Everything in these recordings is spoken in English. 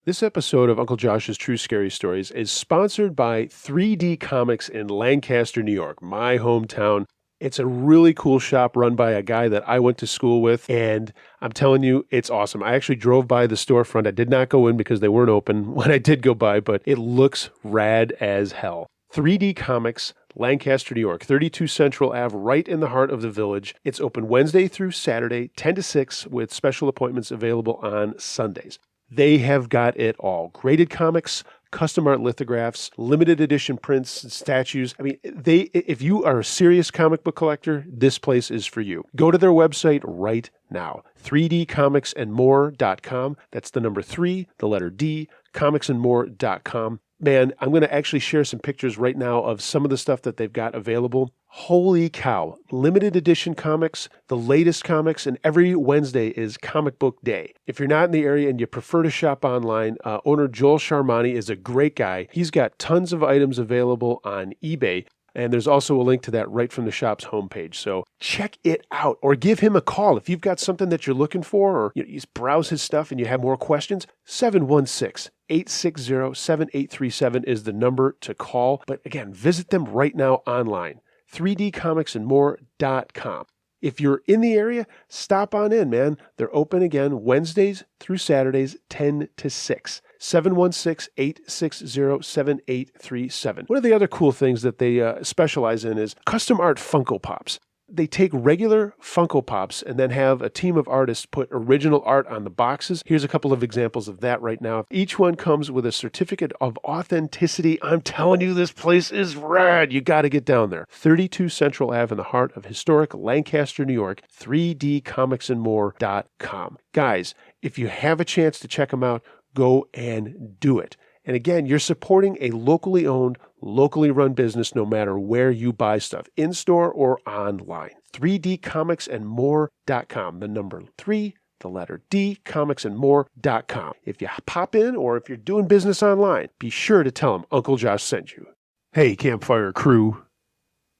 This episode of Uncle Josh's True Scary Stories is sponsored by 3D Comics in Lancaster, New York, my hometown. It's a really cool shop run by a guy that I went to school with, and I'm telling you, it's awesome. I actually drove by the storefront. I did not go in because they weren't open when I did go by, but it looks rad as hell. 3D Comics, Lancaster, New York, 32 Central Ave, right in the heart of the village. It's open Wednesday through Saturday, 10 to 6, with special appointments available on Sundays. They have got it all. Graded comics, custom art lithographs, limited edition prints, and statues. I mean, if you are a serious comic book collector, this place is for you. Go to their website right now, 3dcomicsandmore.com. That's the number 3, the letter D, comicsandmore.com. Man, I'm going to actually share some pictures right now of some of the stuff that they've got available. Holy cow. Limited edition comics, the latest comics, and every Wednesday is comic book day. If you're not in the area and you prefer to shop online, owner Joel Sharmani is a great guy. He's got tons of items available on eBay. And there's also a link to that right from the shop's homepage. So check it out or give him a call. If you've got something that you're looking for or you just browse his stuff and you have more questions, 716-860-7837 is the number to call. But again, visit them right now online, 3dcomicsandmore.com. If you're in the area, stop on in, man. They're open again Wednesdays through Saturdays, 10 to 6. 716-860-7837. One of the other cool things that they specialize in is custom art Funko Pops. They take regular Funko Pops and then have a team of artists put original art on the boxes. Here's a couple of examples of that right now. Each one comes with a certificate of authenticity. I'm telling you, this place is rad. You got to get down there. 32 Central Ave in the heart of historic Lancaster, New York, 3dcomicsandmore.com. Guys, if you have a chance to check them out, go and do it. And again, you're supporting a locally owned, locally run business no matter where you buy stuff, in-store or online. 3dcomicsandmore.com. The number 3, the letter D, comicsandmore.com. If you pop in or if you're doing business online, be sure to tell them Uncle Josh sent you. Hey, Campfire crew,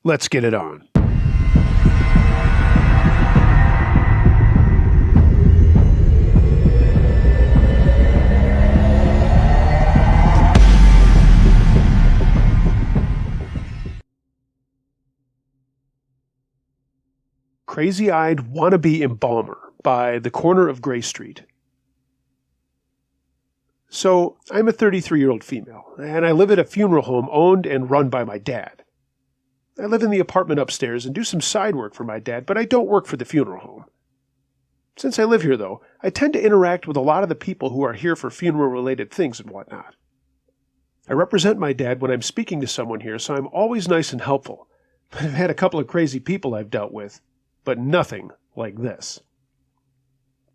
let's get it on. Crazy-Eyed Wannabe Embalmer by the corner of Gray Street. So, I'm a 33-year-old female, and I live at a funeral home owned and run by my dad. I live in the apartment upstairs and do some side work for my dad, but I don't work for the funeral home. Since I live here, though, I tend to interact with a lot of the people who are here for funeral-related things and whatnot. I represent my dad when I'm speaking to someone here, so I'm always nice and helpful. But I've had a couple of crazy people I've dealt with. But nothing like this.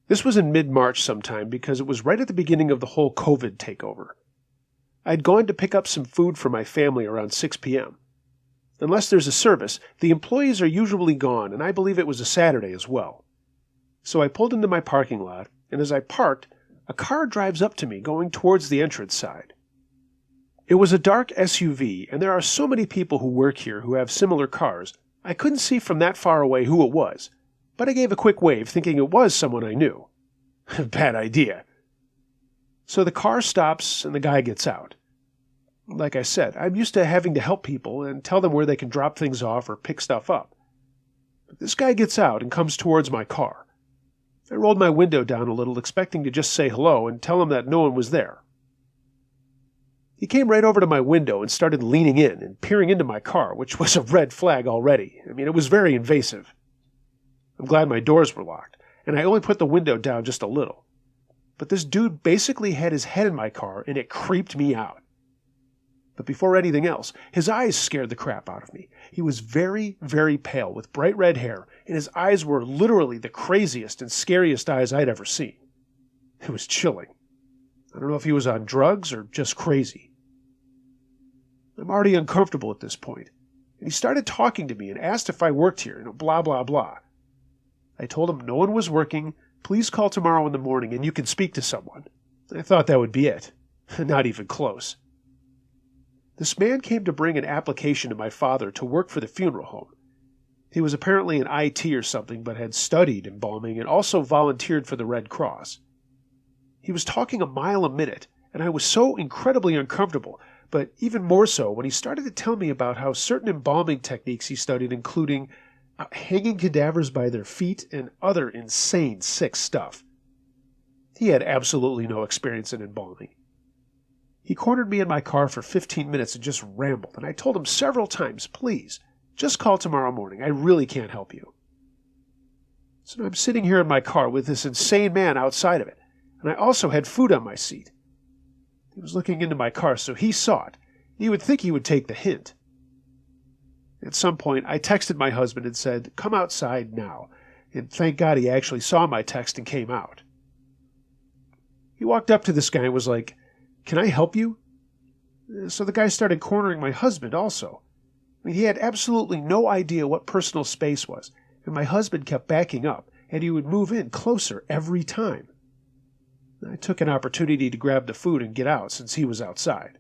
This was in mid-March sometime because it was right at the beginning of the whole COVID takeover. I'd gone to pick up some food for my family around 6 p.m. Unless there's a service, the employees are usually gone, and I believe it was a Saturday as well. So I pulled into my parking lot, and as I parked, a car drives up to me going towards the entrance side. It was a dark SUV, and there are so many people who work here who have similar cars, I couldn't see from that far away who it was, but I gave a quick wave thinking it was someone I knew. Bad idea. So the car stops and the guy gets out. Like I said, I'm used to having to help people and tell them where they can drop things off or pick stuff up. But this guy gets out and comes towards my car. I rolled my window down a little, expecting to just say hello and tell him that no one was there. He came right over to my window and started leaning in and peering into my car, which was a red flag already. I mean, it was very invasive. I'm glad my doors were locked, and I only put the window down just a little. But this dude basically had his head in my car, and it creeped me out. But before anything else, his eyes scared the crap out of me. He was very, very pale, with bright red hair, and his eyes were literally the craziest and scariest eyes I'd ever seen. It was chilling. I don't know if he was on drugs or just crazy. I'm already uncomfortable at this point, and he started talking to me and asked if I worked here, blah, blah, blah. I told him no one was working, please call tomorrow in the morning and you can speak to someone. I thought that would be it. Not even close. This man came to bring an application to my father to work for the funeral home. He was apparently in IT or something, but had studied embalming and also volunteered for the Red Cross. He was talking a mile a minute, and I was so incredibly uncomfortable, but even more so when he started to tell me about how certain embalming techniques he studied, including hanging cadavers by their feet and other insane, sick stuff. He had absolutely no experience in embalming. He cornered me in my car for 15 minutes and just rambled, and I told him several times, please, just call tomorrow morning. I really can't help you. So I'm sitting here in my car with this insane man outside of it, and I also had food on my seat. He was looking into my car, so he saw it. You would think he would take the hint. At some point, I texted my husband and said, come outside now, and thank God he actually saw my text and came out. He walked up to this guy and was like, can I help you? So the guy started cornering my husband also. I mean, he had absolutely no idea what personal space was, and my husband kept backing up, and he would move in closer every time. I took an opportunity to grab the food and get out since he was outside.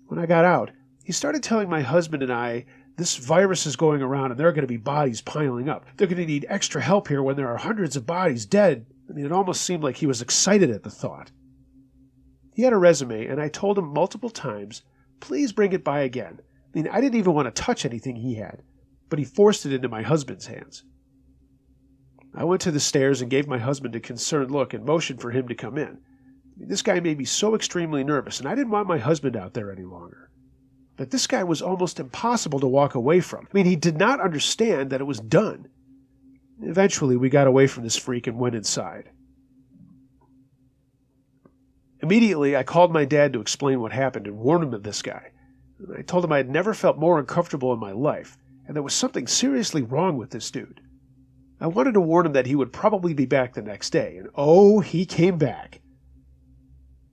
When I got out, he started telling my husband and I, this virus is going around and there are going to be bodies piling up. They're going to need extra help here when there are hundreds of bodies dead. I mean, it almost seemed like he was excited at the thought. He had a resume, and I told him multiple times, please bring it by again. I mean, I didn't even want to touch anything he had, but he forced it into my husband's hands. I went to the stairs and gave my husband a concerned look and motioned for him to come in. I mean, this guy made me so extremely nervous, and I didn't want my husband out there any longer. But this guy was almost impossible to walk away from. I mean, he did not understand that it was done. Eventually, we got away from this freak and went inside. Immediately, I called my dad to explain what happened and warn him of this guy. I told him I had never felt more uncomfortable in my life, and there was something seriously wrong with this dude. I wanted to warn him that he would probably be back the next day, and oh, he came back.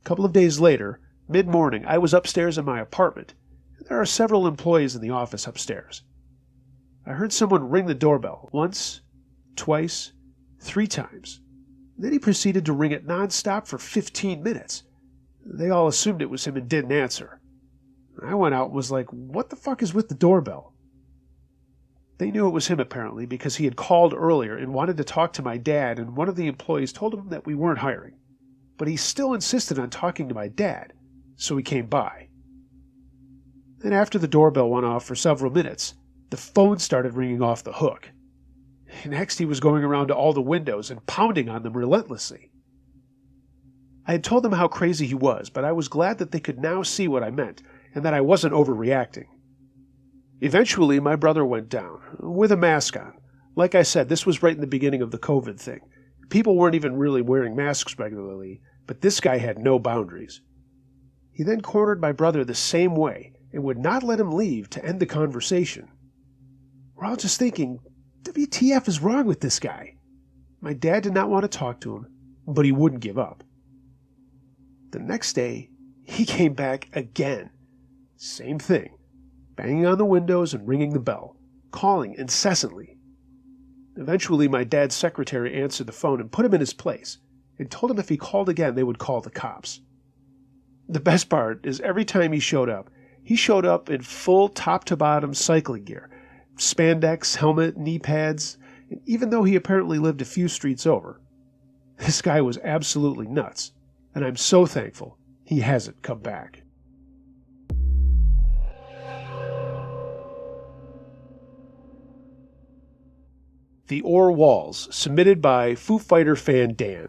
A couple of days later, mid-morning, I was upstairs in my apartment. There are several employees in the office upstairs. I heard someone ring the doorbell once, twice, 3 times. Then he proceeded to ring it nonstop for 15 minutes. They all assumed it was him and didn't answer. I went out and was like, what the fuck is with the doorbell? They knew it was him apparently because he had called earlier and wanted to talk to my dad, and one of the employees told him that we weren't hiring. But he still insisted on talking to my dad, so he came by. Then after the doorbell went off for several minutes, the phone started ringing off the hook. Next, he was going around to all the windows and pounding on them relentlessly. I had told them how crazy he was, but I was glad that they could now see what I meant and that I wasn't overreacting. Eventually, my brother went down, with a mask on. Like I said, this was right in the beginning of the COVID thing. People weren't even really wearing masks regularly, but this guy had no boundaries. He then cornered my brother the same way and would not let him leave to end the conversation. We're all just thinking, WTF is wrong with this guy? My dad did not want to talk to him, but he wouldn't give up. The next day, he came back again. Same thing, banging on the windows and ringing the bell, calling incessantly. Eventually, my dad's secretary answered the phone and put him in his place, and told him if he called again, they would call the cops. The best part is every time he showed up in full top-to-bottom cycling gear, spandex, helmet, knee pads, and even though he apparently lived a few streets over, this guy was absolutely nuts, and I'm so thankful he hasn't come back. The Ore Walls, submitted by Foo Fighter fan Dan.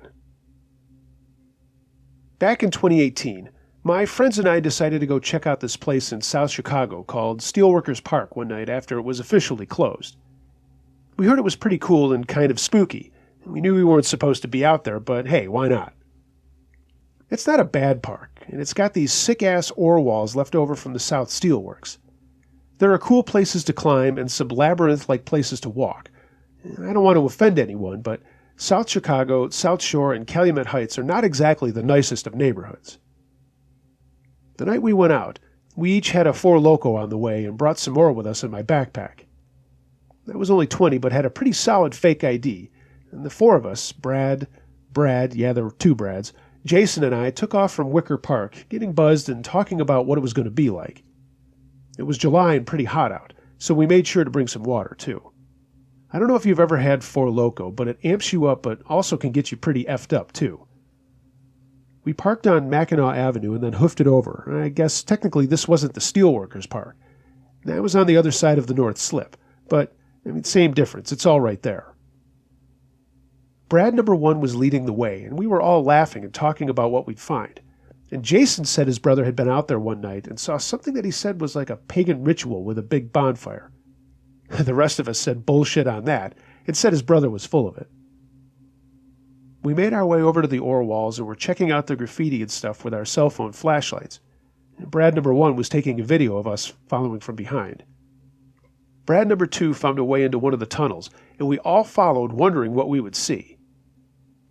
Back in 2018, my friends and I decided to go check out this place in South Chicago called Steelworkers Park one night after it was officially closed. We heard it was pretty cool and kind of spooky, and we knew we weren't supposed to be out there, but hey, why not? It's not a bad park, and it's got these sick-ass ore walls left over from the South Steelworks. There are cool places to climb and some labyrinth-like places to walk. I don't want to offend anyone, but South Chicago, South Shore, and Calumet Heights are not exactly the nicest of neighborhoods. The night we went out, we each had a Four Loko on the way and brought some more with us in my backpack. I was only 20, but had a pretty solid fake ID, and the 4 of us, Brad, yeah, there were 2 Brads, Jason and I took off from Wicker Park, getting buzzed and talking about what it was going to be like. It was July and pretty hot out, so we made sure to bring some water, too. I don't know if you've ever had Four Loko, but it amps you up but also can get you pretty effed up, too. We parked on Mackinac Avenue and then hoofed it over. I guess technically this wasn't the Steelworkers Park. That was on the other side of the North Slip. But, same difference. It's all right there. Brad number 1 was leading the way, and we were all laughing and talking about what we'd find. And Jason said his brother had been out there one night and saw something that he said was like a pagan ritual with a big bonfire. The rest of us said bullshit on that and said his brother was full of it. We made our way over to the ore walls and were checking out the graffiti and stuff with our cell phone flashlights. Brad number 1 was taking a video of us following from behind. Brad number 2 found a way into one of the tunnels, and we all followed, wondering what we would see.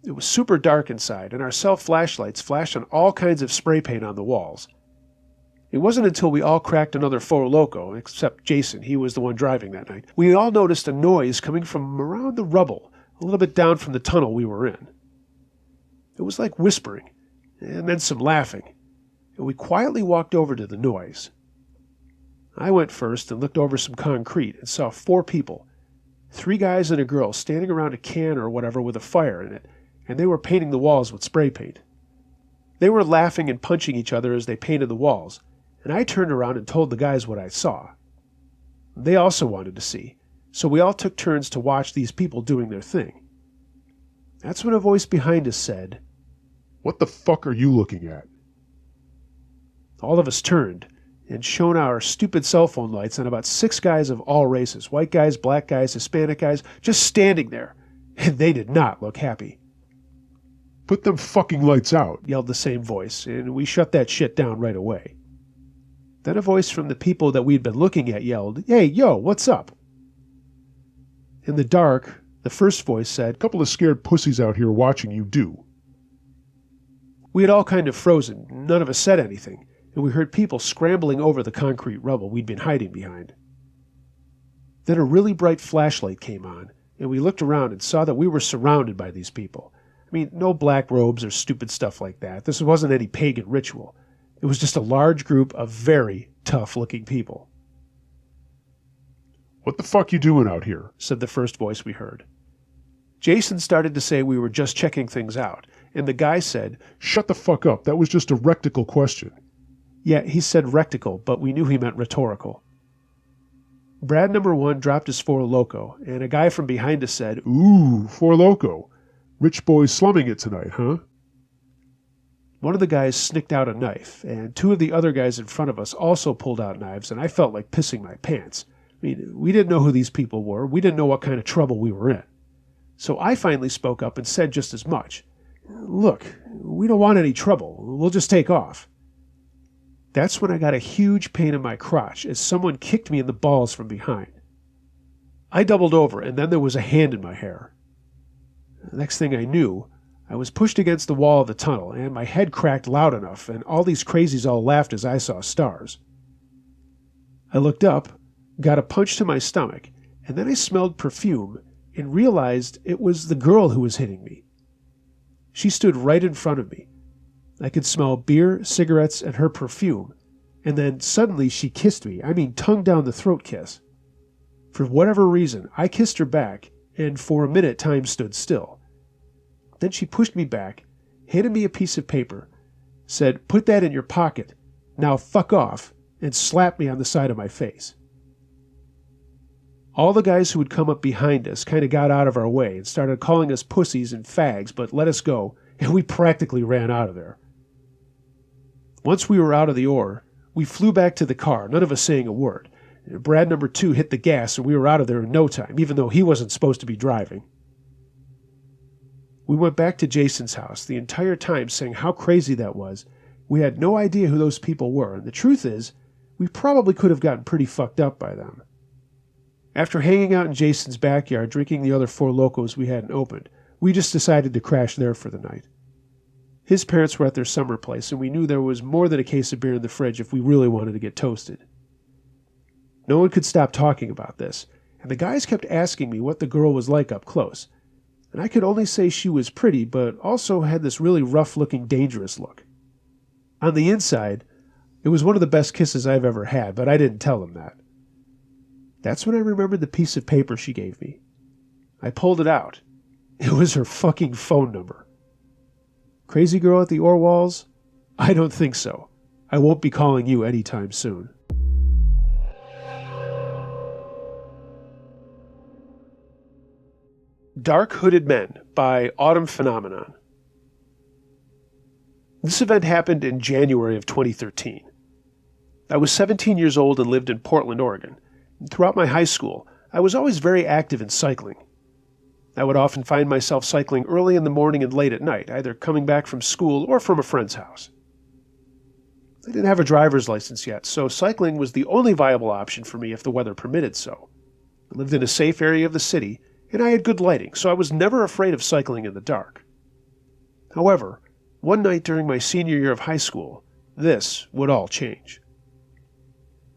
It was super dark inside, and our cell flashlights flashed on all kinds of spray paint on the walls. It wasn't until we all cracked another Four Loko, except Jason, he was the one driving that night, we all noticed a noise coming from around the rubble, a little bit down from the tunnel we were in. It was like whispering, and then some laughing, and we quietly walked over to the noise. I went first and looked over some concrete and saw 4 people, 3 guys and a girl standing around a can or whatever with a fire in it, and they were painting the walls with spray paint. They were laughing and punching each other as they painted the walls, and I turned around and told the guys what I saw. They also wanted to see, so we all took turns to watch these people doing their thing. That's when a voice behind us said, "What the fuck are you looking at?" All of us turned and shone our stupid cell phone lights on about 6 guys of all races, white guys, black guys, Hispanic guys, just standing there, and they did not look happy. "Put them fucking lights out," yelled the same voice, and we shut that shit down right away. Then a voice from the people that we'd been looking at yelled, "Hey, yo, what's up?" In the dark, the first voice said, "Couple of scared pussies out here watching you do." We had all kind of frozen. None of us said anything, and we heard people scrambling over the concrete rubble we'd been hiding behind. Then a really bright flashlight came on, and we looked around and saw that we were surrounded by these people. No black robes or stupid stuff like that. This wasn't any pagan ritual. It was just a large group of very tough-looking people. "What the fuck you doing out here?" said the first voice we heard. Jason started to say we were just checking things out, and the guy said, "Shut the fuck up, that was just a rectical question." Yeah, he said rectical, but we knew he meant rhetorical. Brad number 1 dropped his Four Loko, and a guy from behind us said, "Ooh, Four Loko. Rich boys slumming it tonight, huh?" One of the guys snicked out a knife, and 2 of the other guys in front of us also pulled out knives, and I felt like pissing my pants. We didn't know who these people were. We didn't know what kind of trouble we were in. So I finally spoke up and said just as much. "Look, we don't want any trouble. We'll just take off." That's when I got a huge pain in my crotch as someone kicked me in the balls from behind. I doubled over, and then there was a hand in my hair. The next thing I knew, I was pushed against the wall of the tunnel, and my head cracked loud enough, and all these crazies all laughed as I saw stars. I looked up, got a punch to my stomach, and then I smelled perfume and realized it was the girl who was hitting me. She stood right in front of me. I could smell beer, cigarettes, and her perfume, and then suddenly she kissed me. Tongue down the throat kiss. For whatever reason, I kissed her back, and for a minute time stood still. Then she pushed me back, handed me a piece of paper, said, "Put that in your pocket, now fuck off," and slapped me on the side of my face. All the guys who had come up behind us kind of got out of our way and started calling us pussies and fags, but let us go, and we practically ran out of there. Once we were out of the ore, we flew back to the car, none of us saying a word. Brad number 2 hit the gas, and we were out of there in no time, even though he wasn't supposed to be driving. We went back to Jason's house, the entire time saying how crazy that was. We had no idea who those people were, and the truth is, we probably could have gotten pretty fucked up by them. After hanging out in Jason's backyard, drinking the other Four Lokos we hadn't opened, we just decided to crash there for the night. His parents were at their summer place, and we knew there was more than a case of beer in the fridge if we really wanted to get toasted. No one could stop talking about this, and the guys kept asking me what the girl was like up close, and I could only say she was pretty, but also had this really rough-looking, dangerous look. On the inside, it was one of the best kisses I've ever had, but I didn't tell them that. That's when I remembered the piece of paper she gave me. I pulled it out. It was her fucking phone number. Crazy girl at the Orwalls? I don't think so. I won't be calling you anytime soon. Dark Hooded Men by Autumn Phenomenon. This event happened in January of 2013. I was 17 years old and lived in Portland, Oregon. And throughout my high school, I was always very active in cycling. I would often find myself cycling early in the morning and late at night, either coming back from school or from a friend's house. I didn't have a driver's license yet, so cycling was the only viable option for me if the weather permitted so. I lived in a safe area of the city, and I had good lighting, so I was never afraid of cycling in the dark. However, one night during my senior year of high school, this would all change.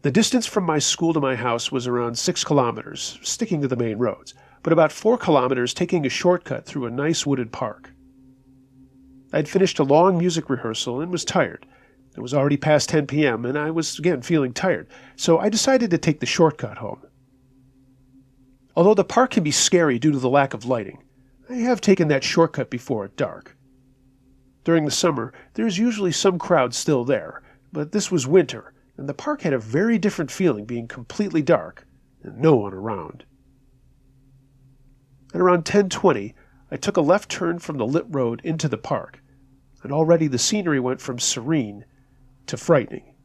The distance from my school to my house was around 6 kilometers, sticking to the main roads, but about 4 kilometers taking a shortcut through a nice wooded park. I'd finished a long music rehearsal and was tired. It was already past 10 p.m., and I was again feeling tired, so I decided to take the shortcut home. Although the park can be scary due to the lack of lighting, I have taken that shortcut before at dark. During the summer, there is usually some crowd still there, but this was winter, and the park had a very different feeling being completely dark and no one around. At around 10:20, I took a left turn from the lit road into the park, and already the scenery went from serene to frightening,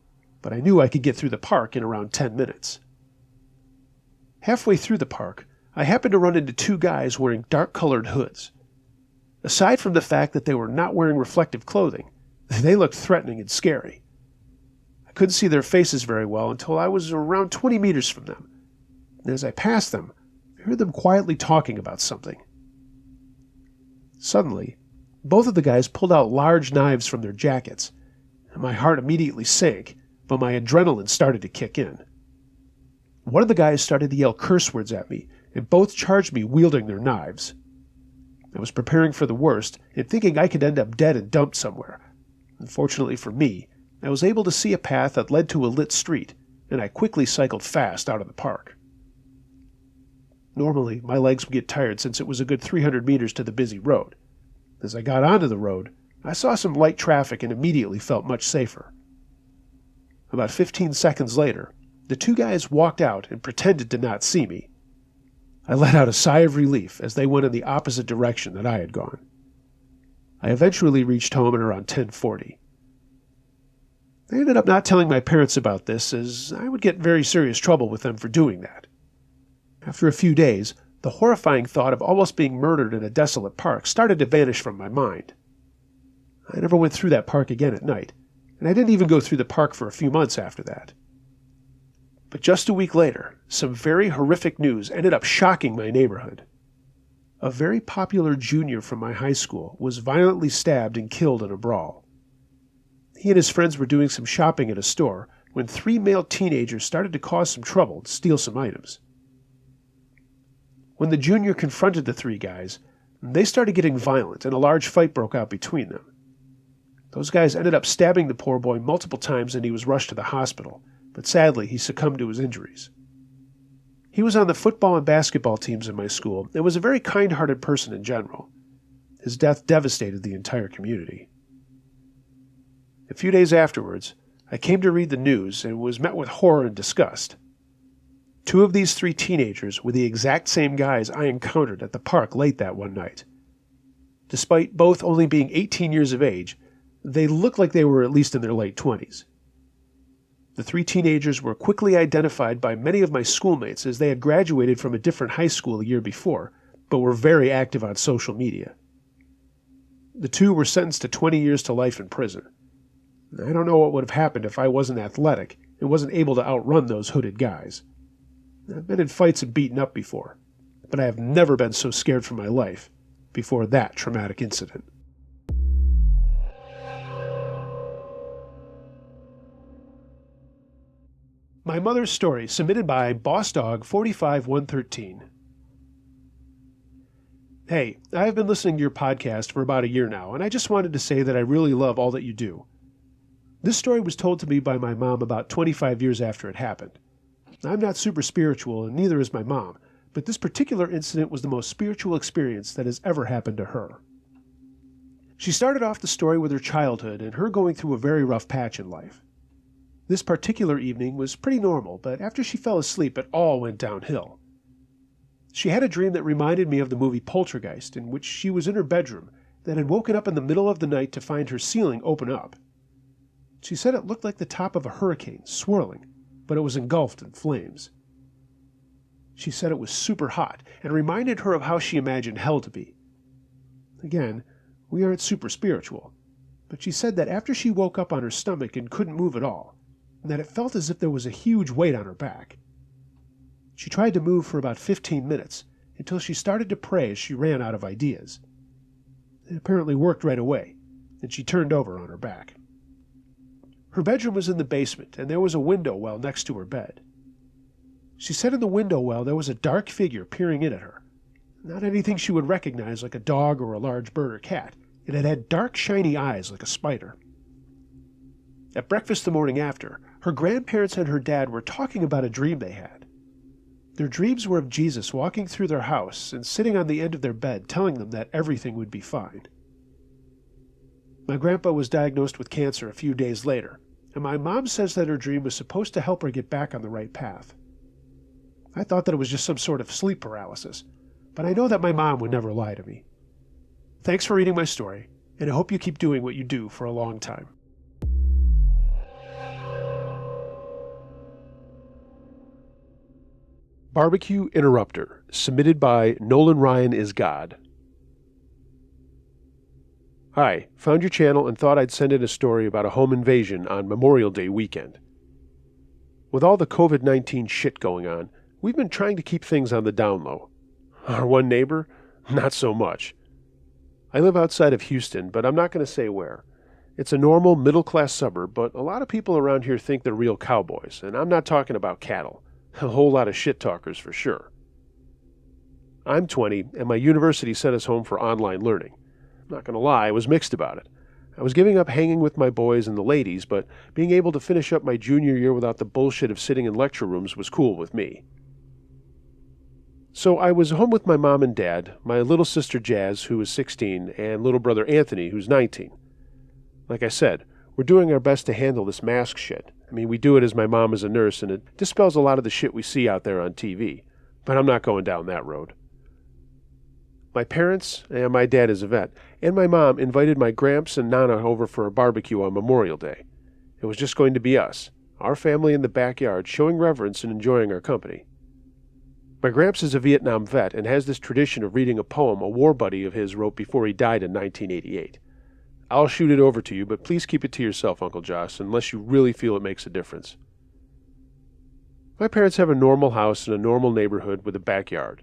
but I knew I could get through the park in around 10 minutes. Halfway through the park, I happened to run into 2 guys wearing dark-colored hoods. Aside from the fact that they were not wearing reflective clothing, they looked threatening and scary. I couldn't see their faces very well until I was around 20 meters from them, and as I passed them, I heard them quietly talking about something. Suddenly, both of the guys pulled out large knives from their jackets, and my heart immediately sank, but my adrenaline started to kick in. One of the guys started to yell curse words at me, and both charged me wielding their knives. I was preparing for the worst and thinking I could end up dead and dumped somewhere. Unfortunately for me, I was able to see a path that led to a lit street, and I quickly cycled fast out of the park. Normally, my legs would get tired since it was a good 300 meters to the busy road. As I got onto the road, I saw some light traffic and immediately felt much safer. About 15 seconds later, the 2 guys walked out and pretended to not see me. I let out a sigh of relief as they went in the opposite direction that I had gone. I eventually reached home at around 10:40. I ended up not telling my parents about this, as I would get very serious trouble with them for doing that. After a few days, the horrifying thought of almost being murdered in a desolate park started to vanish from my mind. I never went through that park again at night, and I didn't even go through the park for a few months after that. But just a week later, some very horrific news ended up shocking my neighborhood. A very popular junior from my high school was violently stabbed and killed in a brawl. He and his friends were doing some shopping at a store when 3 male teenagers started to cause some trouble and steal some items. When the junior confronted the 3 guys, they started getting violent and a large fight broke out between them. Those guys ended up stabbing the poor boy multiple times and he was rushed to the hospital, but sadly he succumbed to his injuries. He was on the football and basketball teams in my school and was a very kind-hearted person in general. His death devastated the entire community. A few days afterwards, I came to read the news and was met with horror and disgust. 2 of these 3 teenagers were the exact same guys I encountered at the park late that one night. Despite both only being 18 years of age, they looked like they were at least in their late 20s. The 3 teenagers were quickly identified by many of my schoolmates as they had graduated from a different high school a year before, but were very active on social media. The 2 were sentenced to 20 years to life in prison. I don't know what would have happened if I wasn't athletic and wasn't able to outrun those hooded guys. I've been in fights and beaten up before, but I have never been so scared for my life before that traumatic incident. My Mother's Story, submitted by BossDog45113. Hey, I've been listening to your podcast for about a year now, and I just wanted to say that I really love all that you do. This story was told to me by my mom about 25 years after it happened. I'm not super spiritual, and neither is my mom, but this particular incident was the most spiritual experience that has ever happened to her. She started off the story with her childhood and her going through a very rough patch in life. This particular evening was pretty normal, but after she fell asleep, it all went downhill. She had a dream that reminded me of the movie Poltergeist, in which she was in her bedroom, that had woken up in the middle of the night to find her ceiling open up. She said it looked like the top of a hurricane, swirling, but it was engulfed in flames. She said it was super hot, and reminded her of how she imagined hell to be. Again, we aren't super spiritual, but she said that after she woke up on her stomach and couldn't move at all, and that it felt as if there was a huge weight on her back. She tried to move for about 15 minutes, until she started to pray as she ran out of ideas. It apparently worked right away, and she turned over on her back. Her bedroom was in the basement, and there was a window well next to her bed. She said in the window well there was a dark figure peering in at her. Not anything she would recognize like a dog or a large bird or cat. It had dark, shiny eyes like a spider. At breakfast the morning after, her grandparents and her dad were talking about a dream they had. Their dreams were of Jesus walking through their house and sitting on the end of their bed telling them that everything would be fine. My grandpa was diagnosed with cancer a few days later, and my mom says that her dream was supposed to help her get back on the right path. I thought that it was just some sort of sleep paralysis, but I know that my mom would never lie to me. Thanks for reading my story, and I hope you keep doing what you do for a long time. Barbecue Interrupter, submitted by Nolan Ryan is God. Hi, found your channel and thought I'd send in a story about a home invasion on Memorial Day weekend. With all the COVID-19 shit going on, we've been trying to keep things on the down low. Our one neighbor? Not so much. I live outside of Houston, but I'm not going to say where. It's a normal, middle-class suburb, but a lot of people around here think they're real cowboys, and I'm not talking about cattle. A whole lot of shit-talkers for sure. I'm 20, and my university sent us home for online learning. I'm not going to lie, I was mixed about it. I was giving up hanging with my boys and the ladies, but being able to finish up my junior year without the bullshit of sitting in lecture rooms was cool with me. So I was home with my mom and dad, my little sister Jazz, who is 16, and little brother Anthony, who's 19. Like I said, we're doing our best to handle this mask shit. I mean, we do it as my mom is a nurse, and it dispels a lot of the shit we see out there on TV. But I'm not going down that road. My parents, and my dad is a vet, and my mom invited my gramps and Nana over for a barbecue on Memorial Day. It was just going to be us, our family in the backyard, showing reverence and enjoying our company. My gramps is a Vietnam vet and has this tradition of reading a poem a war buddy of his wrote before he died in 1988. I'll shoot it over to you, but please keep it to yourself, Uncle Joss, unless you really feel it makes a difference. My parents have a normal house in a normal neighborhood with a backyard.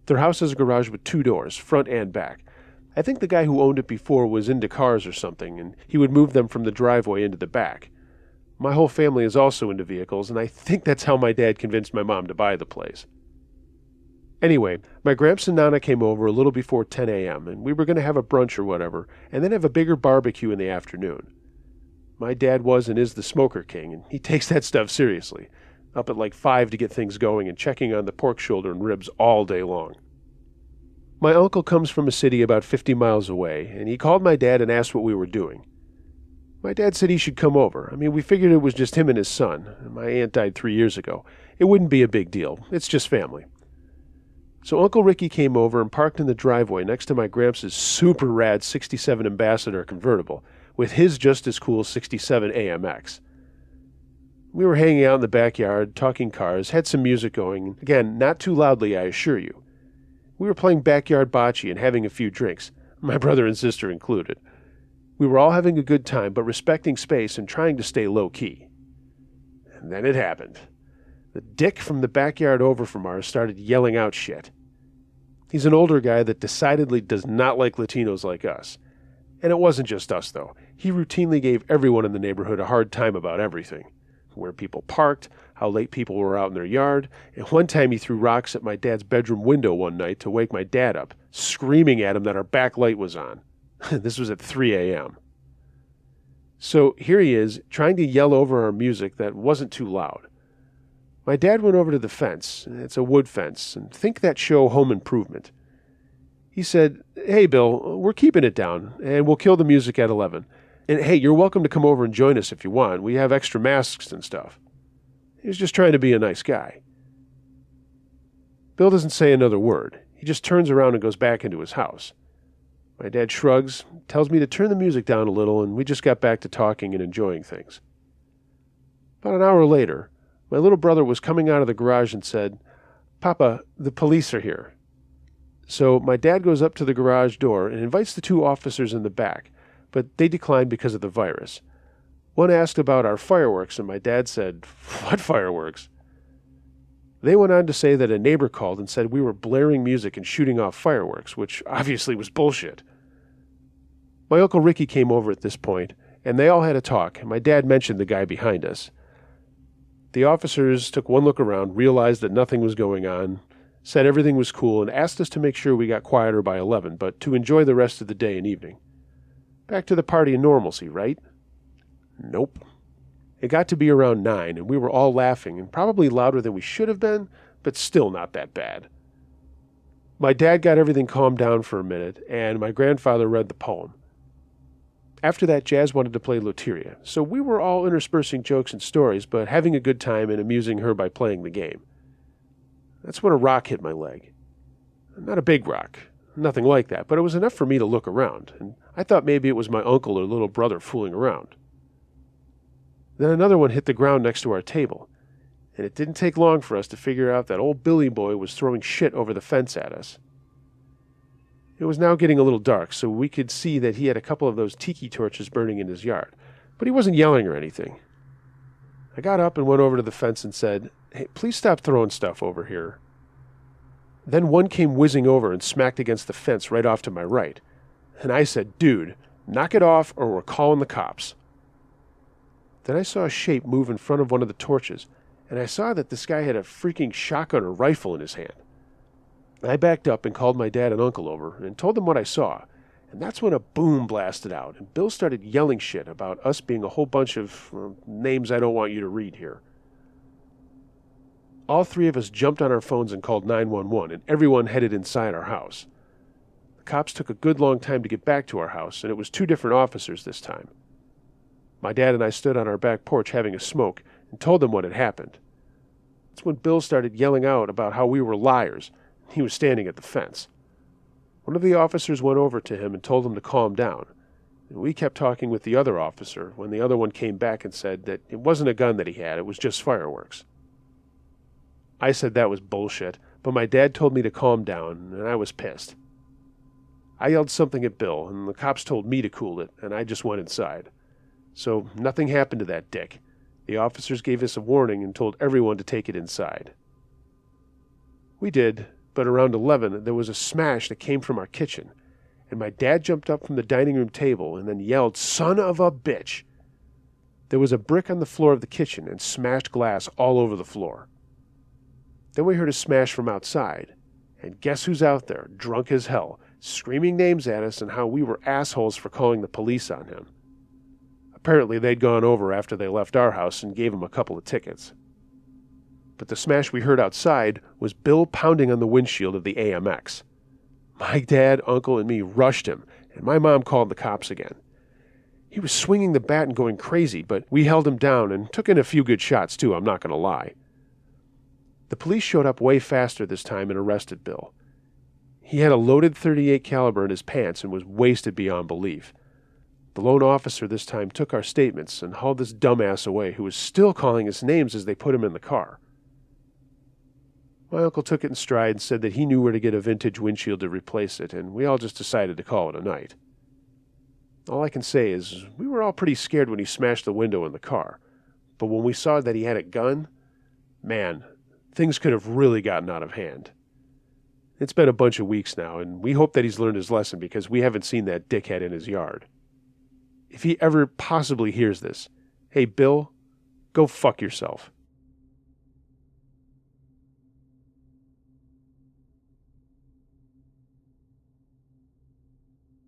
Their house has a garage with 2 doors, front and back. I think the guy who owned it before was into cars or something, and he would move them from the driveway into the back. My whole family is also into vehicles, and I think that's how my dad convinced my mom to buy the place. Anyway, my gramps and Nana came over a little before 10 a.m., and we were going to have a brunch or whatever, and then have a bigger barbecue in the afternoon. My dad was and is the smoker king, and he takes that stuff seriously. Up at like 5 to get things going and checking on the pork shoulder and ribs all day long. My uncle comes from a city about 50 miles away, and he called my dad and asked what we were doing. My dad said he should come over. I mean, we figured it was just him and his son. My aunt died 3 years ago. It wouldn't be a big deal. It's just family. So Uncle Ricky came over and parked in the driveway next to my gramps' super rad 67 Ambassador convertible, with his just as cool 67 AMX. We were hanging out in the backyard, talking cars, had some music going, again, not too loudly, I assure you. We were playing backyard bocce and having a few drinks, my brother and sister included. We were all having a good time, but respecting space and trying to stay low-key. And then it happened. The dick from the backyard over from ours started yelling out shit. He's an older guy that decidedly does not like Latinos like us. And it wasn't just us, though. He routinely gave everyone in the neighborhood a hard time about everything. Where people parked, how late people were out in their yard, and one time he threw rocks at my dad's bedroom window one night to wake my dad up, screaming at him that our back light was on. This was at 3 a.m. So here he is, trying to yell over our music that wasn't too loud. My dad went over to the fence, it's a wood fence, and think that show Home Improvement. He said, "Hey, Bill, we're keeping it down, and we'll kill the music at 11. And hey, you're welcome to come over and join us if you want. We have extra masks and stuff." He was just trying to be a nice guy. Bill doesn't say another word. He just turns around and goes back into his house. My dad shrugs, tells me to turn the music down a little, and we just got back to talking and enjoying things. About an hour later, my little brother was coming out of the garage and said, "Papa, the police are here." So my dad goes up to the garage door and invites the two officers in the back, but they declined because of the virus. One asked about our fireworks, and my dad said, "What fireworks?" They went on to say that a neighbor called and said we were blaring music and shooting off fireworks, which obviously was bullshit. My Uncle Ricky came over at this point, and they all had a talk, and my dad mentioned the guy behind us. The officers took one look around, realized that nothing was going on, said everything was cool, and asked us to make sure we got quieter by 11, but to enjoy the rest of the day and evening. Back to the party and normalcy, right? Nope. It got to be around 9, and we were all laughing, and probably louder than we should have been, but still not that bad. My dad got everything calmed down for a minute, and my grandfather read the poem. After that, Jazz wanted to play Loteria, so we were all interspersing jokes and stories, but having a good time and amusing her by playing the game. That's when a rock hit my leg. Not a big rock, nothing like that, but it was enough for me to look around, and I thought maybe it was my uncle or little brother fooling around. Then another one hit the ground next to our table, and it didn't take long for us to figure out that old Billy Boy was throwing shit over the fence at us. It was now getting a little dark, so we could see that he had a couple of those tiki torches burning in his yard, but he wasn't yelling or anything. I got up and went over to the fence and said, "Hey, please stop throwing stuff over here." Then one came whizzing over and smacked against the fence right off to my right, and I said, "Dude, knock it off or we're calling the cops." Then I saw a shape move in front of one of the torches, and I saw that this guy had a freaking shotgun or rifle in his hand. I backed up and called my dad and uncle over and told them what I saw, and that's when a boom blasted out, and Bill started yelling shit about us being a whole bunch of names I don't want you to read here. All three of us jumped on our phones and called 911, and everyone headed inside our house. The cops took a good long time to get back to our house, and it was 2 different officers this time. My dad and I stood on our back porch having a smoke and told them what had happened. That's when Bill started yelling out about how we were liars. He was standing at the fence. One of the officers went over to him and told him to calm down. And we kept talking with the other officer when the other one came back and said that it wasn't a gun that he had, it was just fireworks. I said that was bullshit, but my dad told me to calm down, and I was pissed. I yelled something at Bill, and the cops told me to cool it, and I just went inside. So nothing happened to that dick. The officers gave us a warning and told everyone to take it inside. We did, but around 11 there was a smash that came from our kitchen, and my dad jumped up from the dining room table and then yelled, "Son of a bitch!" There was a brick on the floor of the kitchen and smashed glass all over the floor. Then we heard a smash from outside, and guess who's out there, drunk as hell, screaming names at us and how we were assholes for calling the police on him. Apparently they'd gone over after they left our house and gave him a couple of tickets. But the smash we heard outside was Bill pounding on the windshield of the AMX. My dad, uncle, and me rushed him, and my mom called the cops again. He was swinging the bat and going crazy, but we held him down and took in a few good shots too, I'm not going to lie. The police showed up way faster this time and arrested Bill. He had a loaded .38 caliber in his pants and was wasted beyond belief. The lone officer this time took our statements and hauled this dumbass away who was still calling us names as they put him in the car. My uncle took it in stride and said that he knew where to get a vintage windshield to replace it, and we all just decided to call it a night. All I can say is we were all pretty scared when he smashed the window in the car, but when we saw that he had a gun, man, things could have really gotten out of hand. It's been a bunch of weeks now, and we hope that he's learned his lesson because we haven't seen that dickhead in his yard. If he ever possibly hears this, hey, Bill, go fuck yourself.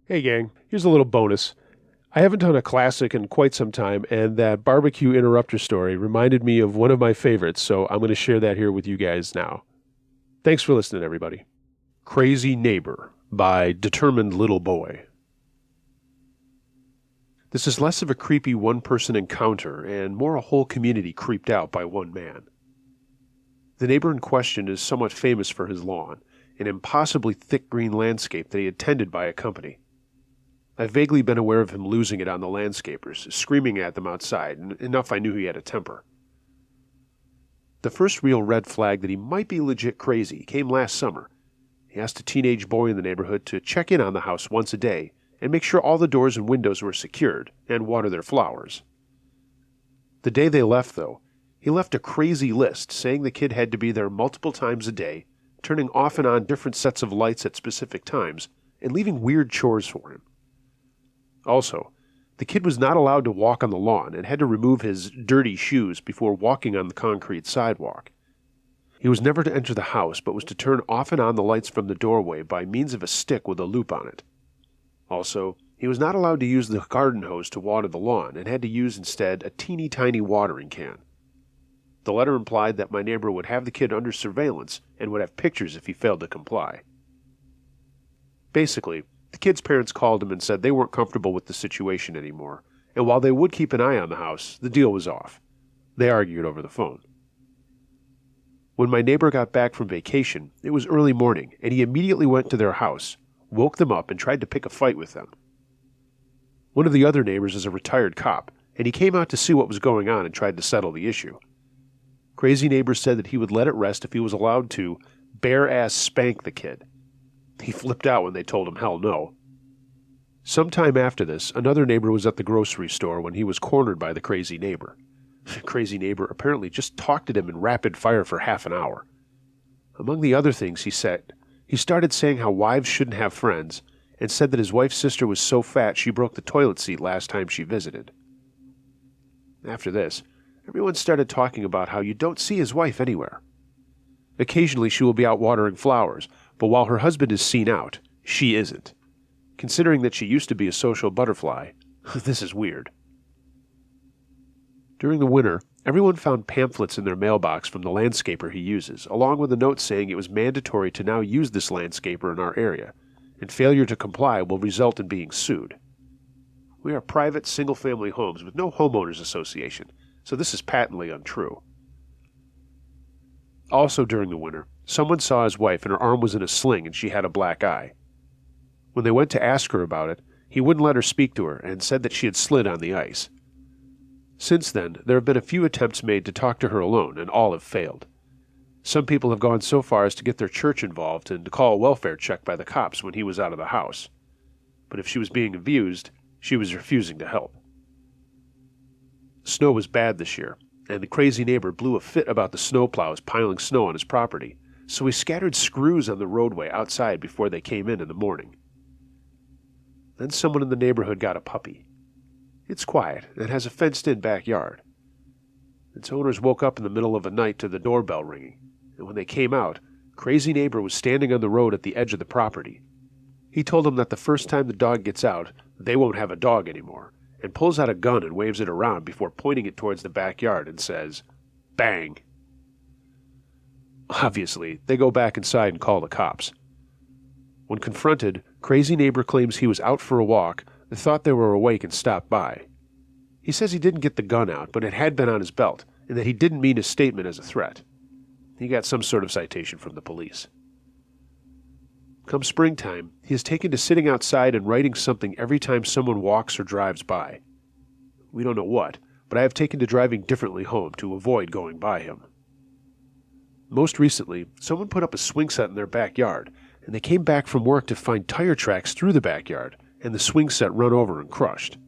Hey gang, here's a little bonus. I haven't done a classic in quite some time, and that barbecue interrupter story reminded me of one of my favorites, so I'm going to share that here with you guys now. Thanks for listening, everybody. Crazy Neighbor by Determined Little Boy. This is less of a creepy one-person encounter and more a whole community creeped out by one man. The neighbor in question is somewhat famous for his lawn, an impossibly thick green landscape that he had tended by a company. I've vaguely been aware of him losing it on the landscapers, screaming at them outside, and enough I knew he had a temper. The first real red flag that he might be legit crazy came last summer. He asked a teenage boy in the neighborhood to check in on the house once a day and make sure all the doors and windows were secured and water their flowers. The day they left, though, he left a crazy list saying the kid had to be there multiple times a day, turning off and on different sets of lights at specific times, and leaving weird chores for him. Also, the kid was not allowed to walk on the lawn and had to remove his dirty shoes before walking on the concrete sidewalk. He was never to enter the house, but was to turn off and on the lights from the doorway by means of a stick with a loop on it. Also, he was not allowed to use the garden hose to water the lawn and had to use instead a teeny-tiny watering can. The letter implied that my neighbor would have the kid under surveillance and would have pictures if he failed to comply. Basically, the kid's parents called him and said they weren't comfortable with the situation anymore, and while they would keep an eye on the house, the deal was off. They argued over the phone. When my neighbor got back from vacation, it was early morning, and he immediately went to their house, woke them up, and tried to pick a fight with them. One of the other neighbors is a retired cop, and he came out to see what was going on and tried to settle the issue. Crazy neighbor said that he would let it rest if he was allowed to bare-ass spank the kid. He flipped out when they told him hell no. Sometime after this, another neighbor was at the grocery store when he was cornered by the crazy neighbor. The crazy neighbor apparently just talked at him in rapid fire for half an hour. Among the other things he said, he started saying how wives shouldn't have friends, and said that his wife's sister was so fat she broke the toilet seat last time she visited. After this, everyone started talking about how you don't see his wife anywhere. Occasionally she will be out watering flowers, but while her husband is seen out, she isn't. Considering that she used to be a social butterfly, this is weird. During the winter, everyone found pamphlets in their mailbox from the landscaper he uses, along with a note saying it was mandatory to now use this landscaper in our area, and failure to comply will result in being sued. We are private, single-family homes with no homeowners association, so this is patently untrue. Also during the winter, someone saw his wife and her arm was in a sling and she had a black eye. When they went to ask her about it, he wouldn't let her speak to her and said that she had slid on the ice. Since then, there have been a few attempts made to talk to her alone, and all have failed. Some people have gone so far as to get their church involved and to call a welfare check by the cops when he was out of the house. But if she was being abused, she was refusing to help. Snow was bad this year, and the crazy neighbor blew a fit about the snowplows piling snow on his property, so he scattered screws on the roadway outside before they came in the morning. Then someone in the neighborhood got a puppy. It's quiet and has a fenced-in backyard. Its owners woke up in the middle of the night to the doorbell ringing, and when they came out, crazy neighbor was standing on the road at the edge of the property. He told them that the first time the dog gets out, they won't have a dog anymore, and pulls out a gun and waves it around before pointing it towards the backyard and says, "Bang." Obviously, they go back inside and call the cops. When confronted, crazy neighbor claims he was out for a walk, thought they were awake and stopped by. He says he didn't get the gun out, but it had been on his belt, and that he didn't mean his statement as a threat. He got some sort of citation from the police. Come springtime, he is taken to sitting outside and writing something every time someone walks or drives by. We don't know what, but I have taken to driving differently home to avoid going by him. Most recently, someone put up a swing set in their backyard, and they came back from work to find tire tracks through the backyard, and the swing set run over and crushed.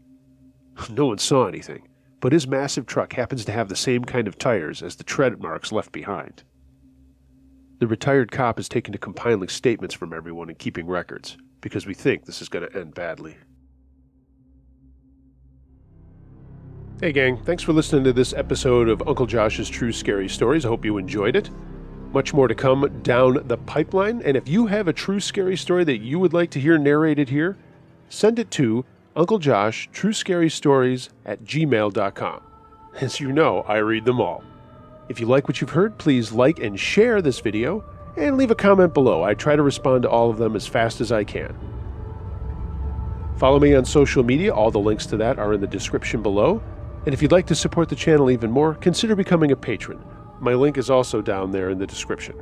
No one saw anything, but his massive truck happens to have the same kind of tires as the tread marks left behind. The retired cop is taken to compiling statements from everyone and keeping records, because we think this is going to end badly. Hey gang, thanks for listening to this episode of Uncle Josh's True Scary Stories. I hope you enjoyed it. Much more to come down the pipeline, and if you have a true scary story that you would like to hear narrated here, send it to unclejoshtruescarystories@gmail.com. As you know, I read them all. If you like what you've heard, please like and share this video, and leave a comment below. I try to respond to all of them as fast as I can. Follow me on social media. All the links to that are in the description below. And if you'd like to support the channel even more, consider becoming a patron. My link is also down there in the description.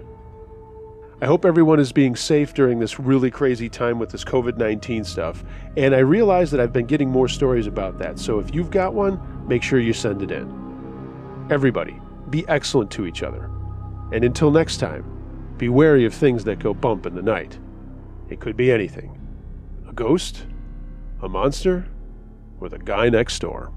I hope everyone is being safe during this really crazy time with this COVID-19 stuff, and I realize that I've been getting more stories about that, so if you've got one, make sure you send it in. Everybody, be excellent to each other. And until next time, be wary of things that go bump in the night. It could be anything. A ghost, a monster, or the guy next door.